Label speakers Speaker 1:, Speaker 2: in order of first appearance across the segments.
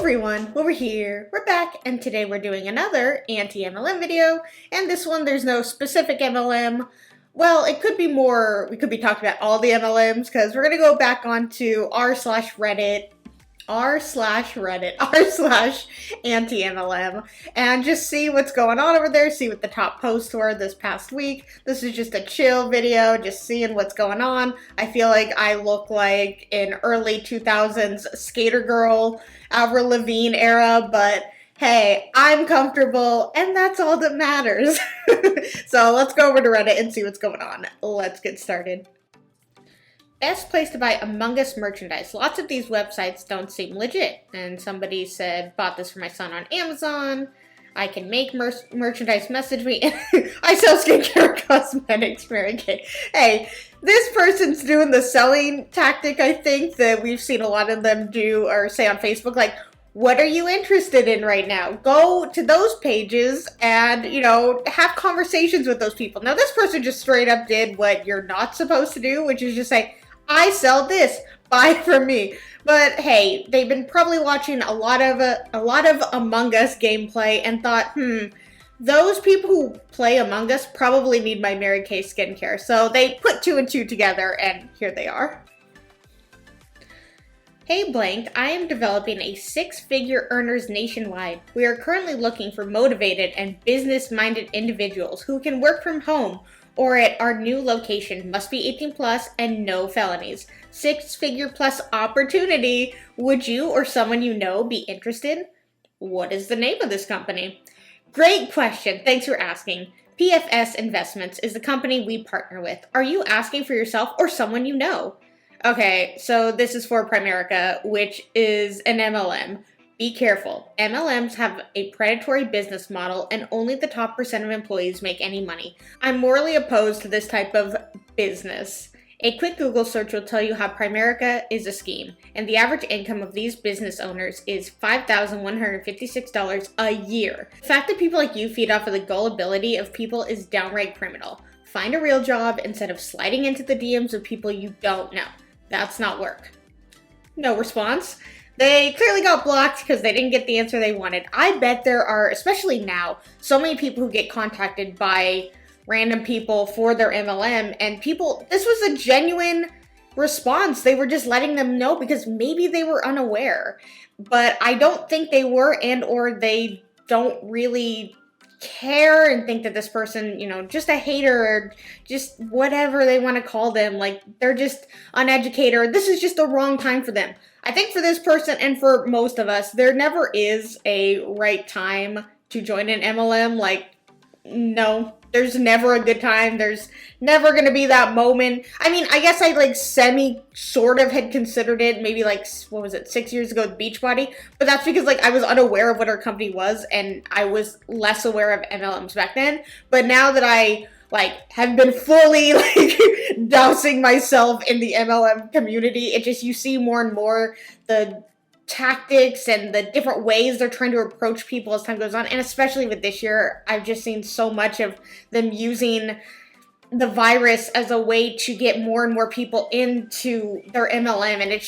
Speaker 1: everyone, well, we're here, we're back, and today we're doing another anti-MLM video, and this one there's no specific MLM. Well, it could be more, we could be talking about all the MLMs, because we're going to go back onto r/Reddit, r/Anti-MLM, and just see what's going on over there, see what the top posts were this past week. This is just a chill video, just seeing what's going on. I feel like I look like an early 2000s skater girl, Avril Lavigne era, but hey, I'm comfortable, and that's all that matters. So let's go over to Reddit and see what's going on. Let's get started. Best place to buy Among Us merchandise. Lots of these websites don't seem legit. And somebody said, bought this for my son on Amazon. I can make merchandise, message me. I sell skincare cosmetics, Mary Kay. Hey, this person's doing the selling tactic, I think, that we've seen a lot of them do or say on Facebook, like, what are you interested in right now? Go to those pages and, have conversations with those people. Now, this person just straight up did what you're not supposed to do, which is just say, I sell this, buy from me. But hey, they've been probably watching a lot of Among Us gameplay and thought, those people who play Among Us probably need my Mary Kay skincare. So they put two and two together, and here they are. Hey blank, I am developing a 6-figure earners nationwide. We are currently looking for motivated and business-minded individuals who can work from home or at our new location, must be 18 plus and no felonies. 6-figure plus opportunity. Would you or someone you know be interested? What is the name of this company? Great question. Thanks for asking. PFS Investments is the company we partner with. Are you asking for yourself or someone you know? Okay, so this is for Primerica, which is an MLM. Be careful. MLMs have a predatory business model and only the top % of employees make any money. I'm morally opposed to this type of business. A quick Google search will tell you how Primerica is a scheme, and the average income of these business owners is $5,156 a year. The fact that people like you feed off of the gullibility of people is downright criminal. Find a real job instead of sliding into the DMs of people you don't know. That's not work. No response. They clearly got blocked because they didn't get the answer they wanted. I bet there are, especially now, so many people who get contacted by random people for their MLM, and this was a genuine response. They were just letting them know because maybe they were unaware. But I don't think they were, and or they don't really care and think that this person, just a hater or just whatever they want to call them, like they're just uneducated or this is just the wrong time for them. I think for this person and for most of us, there never is a right time to join an MLM. Like, no, there's never a good time. There's never going to be that moment. I mean, I guess I sort of had considered it maybe 6 years ago with Beachbody, but that's because I was unaware of what our company was and I was less aware of MLMs back then. But now that I have been fully dousing myself in the MLM community, you see more and more the tactics and the different ways they're trying to approach people as time goes on. And especially with this year, I've just seen so much of them using the virus as a way to get more and more people into their MLM. And it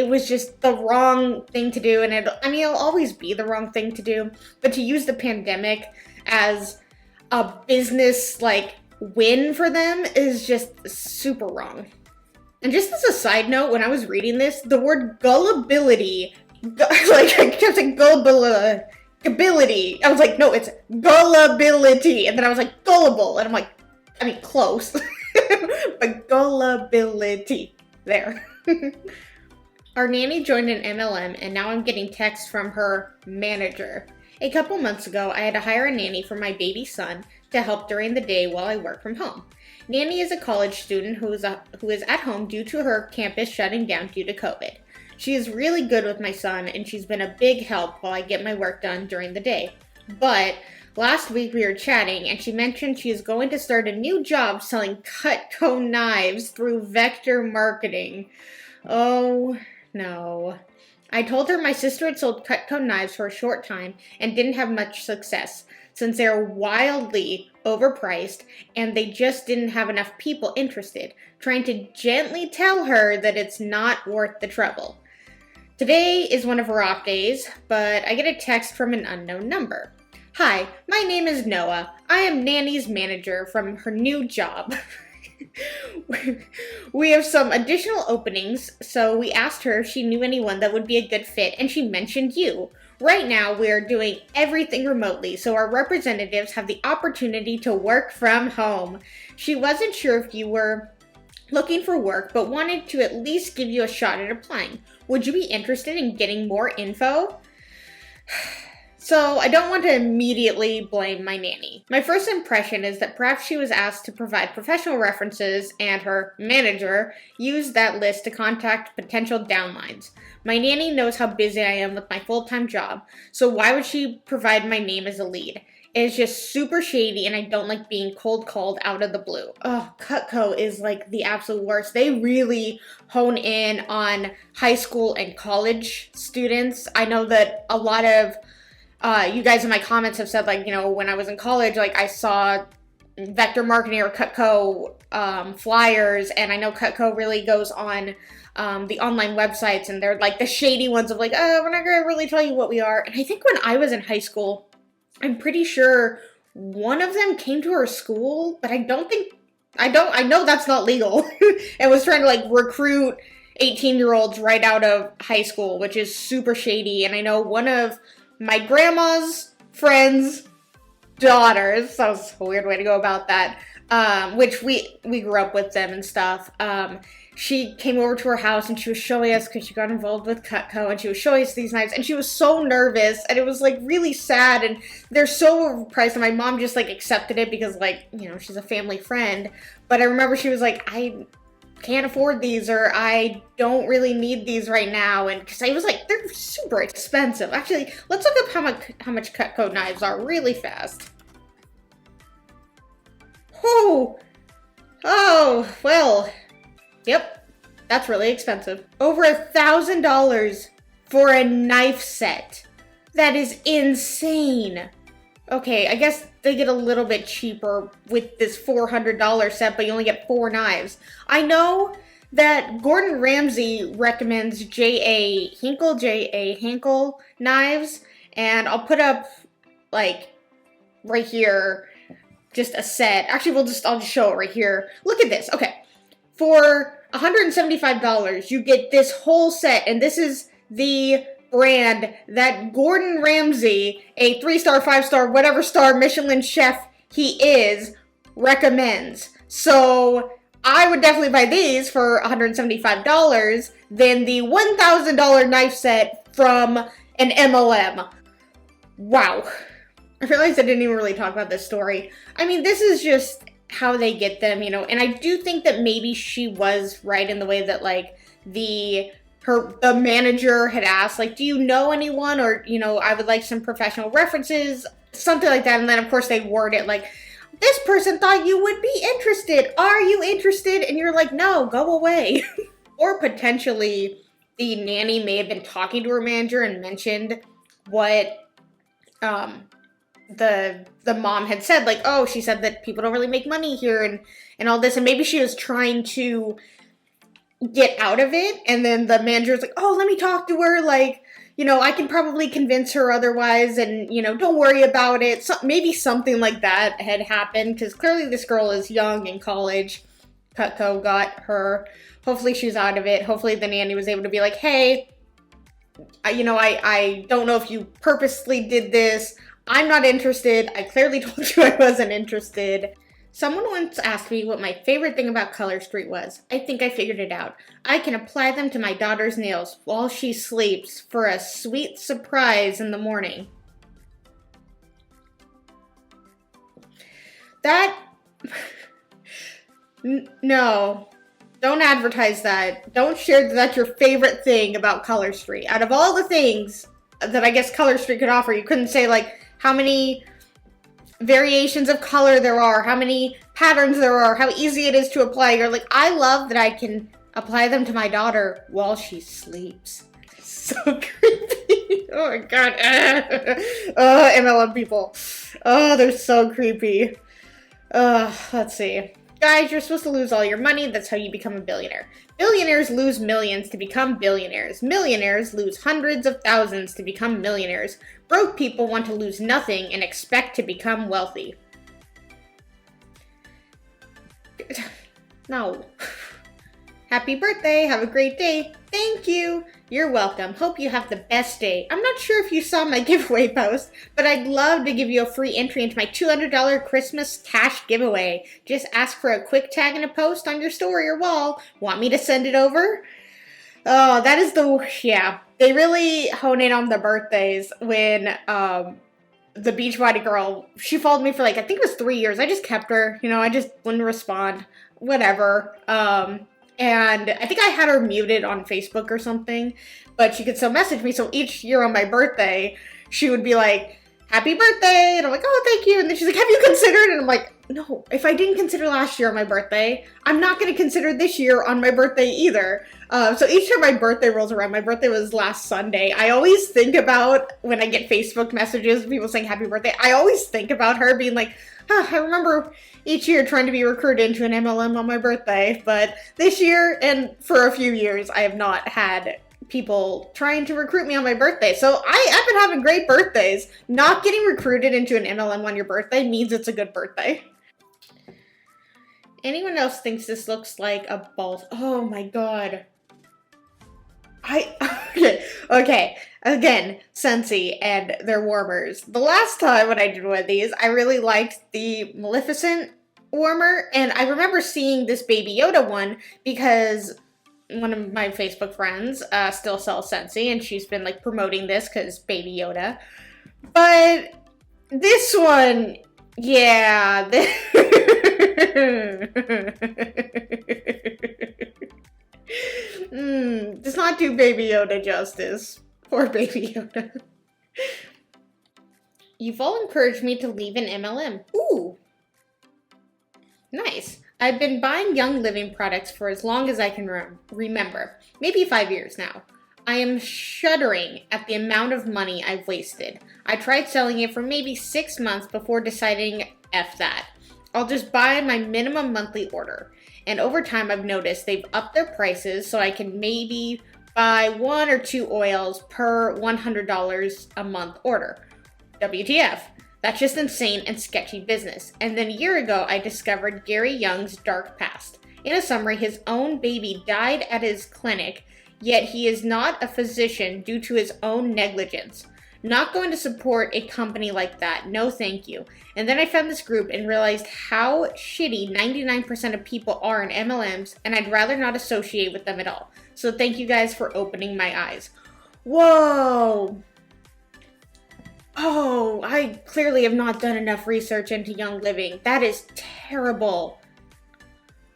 Speaker 1: was just the wrong thing to do. And it'll always be the wrong thing to do, but to use the pandemic as a business win for them is just super wrong. And just as a side note, when I was reading this, the word gullibility, I kept saying gullibility. I was like, no, it's gullibility. And then I was like, gullible. And I'm like, close. But gullibility. There. Our nanny joined an MLM, and now I'm getting texts from her manager. A couple months ago, I had to hire a nanny for my baby son to help during the day while I work from home. Nanny is a college student who is at home due to her campus shutting down due to COVID. She is really good with my son, and she's been a big help while I get my work done during the day. But last week we were chatting, and she mentioned she is going to start a new job selling Cutco knives through vector marketing. Oh, no. I told her my sister had sold Cutco knives for a short time and didn't have much success, since they are wildly overpriced and they just didn't have enough people interested, trying to gently tell her that it's not worth the trouble. Today is one of her off days, but I get a text from an unknown number. Hi, my name is Noah. I am Nanny's manager from her new job. We have some additional openings, so we asked her if she knew anyone that would be a good fit, and she mentioned you. Right now, we are doing everything remotely, so our representatives have the opportunity to work from home. She wasn't sure if you were looking for work, but wanted to at least give you a shot at applying. Would you be interested in getting more info? So I don't want to immediately blame my nanny. My first impression is that perhaps she was asked to provide professional references and her manager used that list to contact potential downlines. My nanny knows how busy I am with my full-time job, so why would she provide my name as a lead? It is just super shady, and I don't like being cold called out of the blue. Oh, Cutco is like the absolute worst. They really hone in on high school and college students. I know that a lot of you guys in my comments have said, like, when I was in college, like, I saw Vector Marketing or Cutco flyers, and I know Cutco really goes on the online websites, and they're like the shady ones of like, oh, we're not gonna really tell you what we are. And I think when I was in high school, I'm pretty sure one of them came to our school, but I know that's not legal, and was trying to like recruit 18-year-olds right out of high school, which is super shady. And I know one of my grandma's friend's daughters, that was a weird way to go about that, which we grew up with them and stuff. She came over to her house and she was showing us, because she got involved with Cutco, and she was showing us these knives, and she was so nervous, and it was like really sad, and they're so overpriced, and my mom just like accepted it because, like, she's a family friend. But I remember she was like, I can't afford these, or I don't really need these right now, and because I was like, they're super expensive. Actually, let's look up how much Cutco knives are really fast. Oh, well, yep, that's really expensive. Over $1,000 for a knife set. That is insane. Okay, I guess they get a little bit cheaper with this $400 set, but you only get 4 knives. I know that Gordon Ramsay recommends J.A. Hinkle knives, and I'll put up, like, right here, just a set. Actually, I'll just show it right here. Look at this. Okay, for $175, you get this whole set, and this is the brand that Gordon Ramsay, a 3-star, 5-star, whatever star Michelin chef he is, recommends. So I would definitely buy these for $175 than the $1,000 knife set from an MLM. Wow. I realized I didn't even really talk about this story. I mean, this is just how they get them, and I do think that maybe she was right in the way that, like, the manager had asked, like, do you know anyone, or, I would like some professional references, something like that. And then, of course, they word it like, this person thought you would be interested. Are you interested? And you're like, no, go away. Or potentially the nanny may have been talking to her manager and mentioned what the mom had said, like, oh, she said that people don't really make money here and all this. And maybe she was trying to get out of it, and then the manager's like, oh, let me talk to her, like, I can probably convince her otherwise, and, don't worry about it. So maybe something like that had happened, because clearly this girl is young in college. Cutco got her. Hopefully she's out of it. Hopefully the nanny was able to be like, hey, I don't know if you purposely did this. I'm not interested. I clearly told you I wasn't interested. Someone once asked me what my favorite thing about ColorStreet was. I think I figured it out. I can apply them to my daughter's nails while she sleeps for a sweet surprise in the morning. No. Don't advertise that. Don't share that that's your favorite thing about ColorStreet. Out of all the things that I guess ColorStreet could offer, you couldn't say, like, how many variations of color there are, how many patterns there are, how easy it is to apply. You're like, I love that I can apply them to my daughter while she sleeps. So creepy. Oh my god. MLM people. Oh, they're so creepy. Let's see. Guys, you're supposed to lose all your money. That's how you become a billionaire. Billionaires lose millions to become billionaires. Millionaires lose hundreds of thousands to become millionaires. Broke people want to lose nothing and expect to become wealthy. No. Happy birthday. Have a great day. Thank you. You're welcome. Hope you have the best day. I'm not sure if you saw my giveaway post, but I'd love to give you a free entry into my $200 Christmas cash giveaway. Just ask for a quick tag in a post on your story or wall. Want me to send it over? Oh, that is yeah. They really hone in on the birthdays when, the Beachbody girl, she followed me for like, I think it was 3 years. I just kept her, I just wouldn't respond. Whatever. And I think I had her muted on Facebook or something, but she could still message me. So each year on my birthday, she would be like, happy birthday. And I'm like, oh, thank you. And then she's like, have you considered? And I'm like, no, if I didn't consider last year on my birthday, I'm not going to consider this year on my birthday either. So each time my birthday rolls around, my birthday was last Sunday, I always think about when I get Facebook messages, people saying happy birthday, I always think about her being like, I remember each year trying to be recruited into an MLM on my birthday, but this year and for a few years, I have not had people trying to recruit me on my birthday. So I've been having great birthdays. Not getting recruited into an MLM on your birthday means it's a good birthday. Anyone else thinks this looks like a ball? Oh my god. Okay. Again, Scentsy and their warmers. The last time when I did one of these, I really liked the Maleficent warmer, and I remember seeing this Baby Yoda one because one of my Facebook friends still sells Scentsy, and she's been like promoting this because Baby Yoda. But this one, yeah. Does not do Baby Yoda justice. Poor Baby Yoda. You've all encouraged me to leave an MLM. Ooh. Nice. I've been buying Young Living products for as long as I can remember. Maybe 5 years now. I am shuddering at the amount of money I've wasted. I tried selling it for maybe 6 months before deciding F that. I'll just buy my minimum monthly order. And over time, I've noticed they've upped their prices so I can maybe buy 1 or 2 oils per $100 a month order. WTF. That's just insane and sketchy business. And then a year ago, I discovered Gary Young's dark past. In a summary, his own baby died at his clinic, yet he is not a physician due to his own negligence. Not going to support a company like that. No, thank you. And then I found this group and realized how shitty 99% of people are in MLMs, and I'd rather not associate with them at all. So thank you guys for opening my eyes. Whoa! Oh, I clearly have not done enough research into Young Living. That is terrible.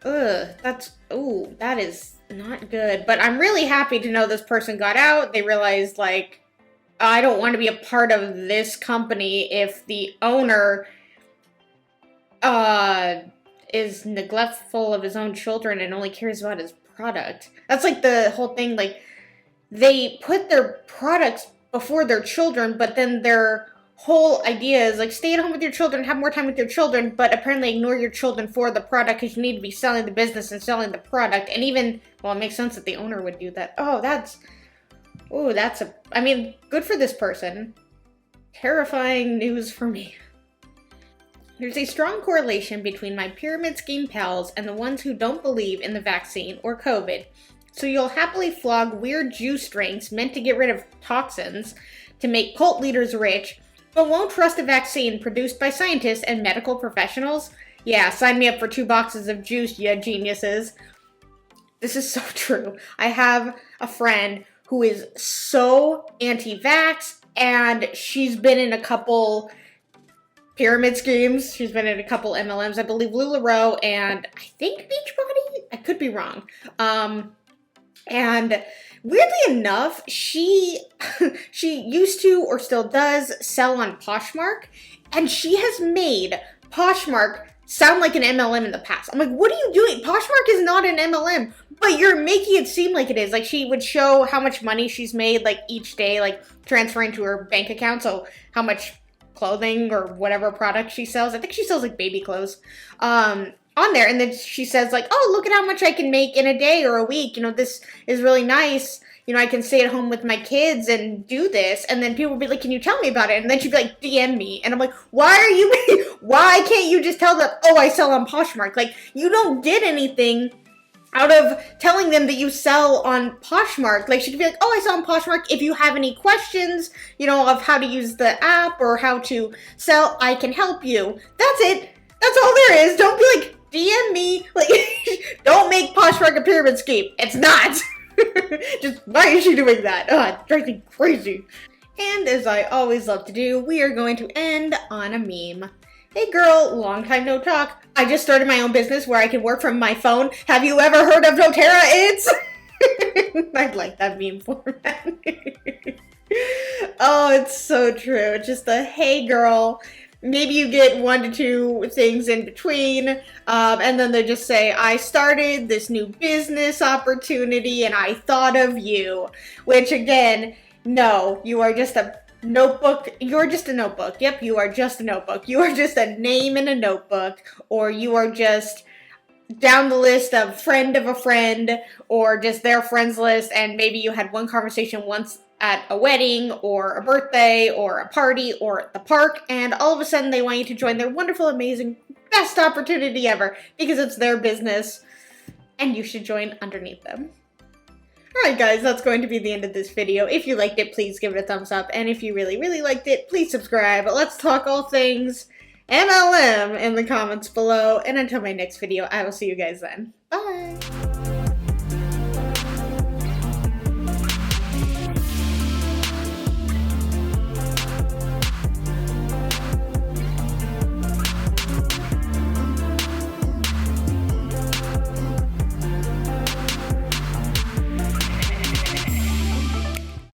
Speaker 1: That is not good. But I'm really happy to know this person got out. They realized, like, I don't want to be a part of this company if the owner is neglectful of his own children and only cares about his product. That's like the whole thing, like, they put their products before their children, but then their whole idea is like, stay at home with your children, have more time with your children, but apparently ignore your children for the product because you need to be selling the business and selling the product. And even, well, it makes sense that the owner would do that. I mean, good for this person. Terrifying news for me. There's a strong correlation between my pyramid scheme pals and the ones who don't believe in the vaccine or COVID. So you'll happily flog weird juice drinks meant to get rid of toxins to make cult leaders rich, but won't trust a vaccine produced by scientists and medical professionals? Yeah, sign me up for 2 boxes of juice, you geniuses. This is so true. I have a friend who is so anti-vax, and she's been in a couple pyramid schemes. She's been in a couple MLMs. I believe LuLaRoe and I think Beachbody? I could be wrong. And weirdly enough, she used to, or still does, sell on Poshmark, and she has made Poshmark sound like an MLM in the past. I'm like, what are you doing? Poshmark is not an MLM, but you're making it seem like it is. Like, she would show how much money she's made, like, each day, like, transferring to her bank account, so how much clothing or whatever product she sells. I think she sells, like, baby clothes. On on there, and then she says like, oh, look at how much I can make in a day or a week. This is really nice. I can stay at home with my kids and do this. And then people will be like, can you tell me about it? And then she'd be like, DM me. And I'm like, why can't you just tell them, oh, I sell on Poshmark? Like, you don't get anything out of telling them that you sell on Poshmark. Like, she could be like, oh, I sell on Poshmark. If you have any questions, of how to use the app or how to sell, I can help you. That's it. That's all there is. Don't be like, DM me. Like, don't make Poshmark a pyramid scheme. It's not. Just, why is she doing that? Oh, it drives me crazy. And as I always love to do, we are going to end on a meme. Hey girl, long time no talk. I just started my own business where I can work from my phone. Have you ever heard of doTERRA? It's... I like that meme format. Oh, it's so true. It's just a, hey girl. Maybe you get 1 to 2 things in between, and then they just say, I started this new business opportunity and I thought of you. Which again, no, you are just a notebook. You're just a notebook. Yep, you are just a notebook. You are just a name in a notebook, or you are just down the list of friend of a friend, or just their friends list, and maybe you had one conversation once at a wedding or a birthday or a party or at the park, and all of a sudden they want you to join their wonderful, amazing, best opportunity ever because it's their business and you should join underneath them. Alright guys, that's going to be the end of this video. If you liked it, please give it a thumbs up, and if you really, really liked it, please subscribe. Let's talk all things MLM in the comments below, and until my next video, I will see you guys then. Bye!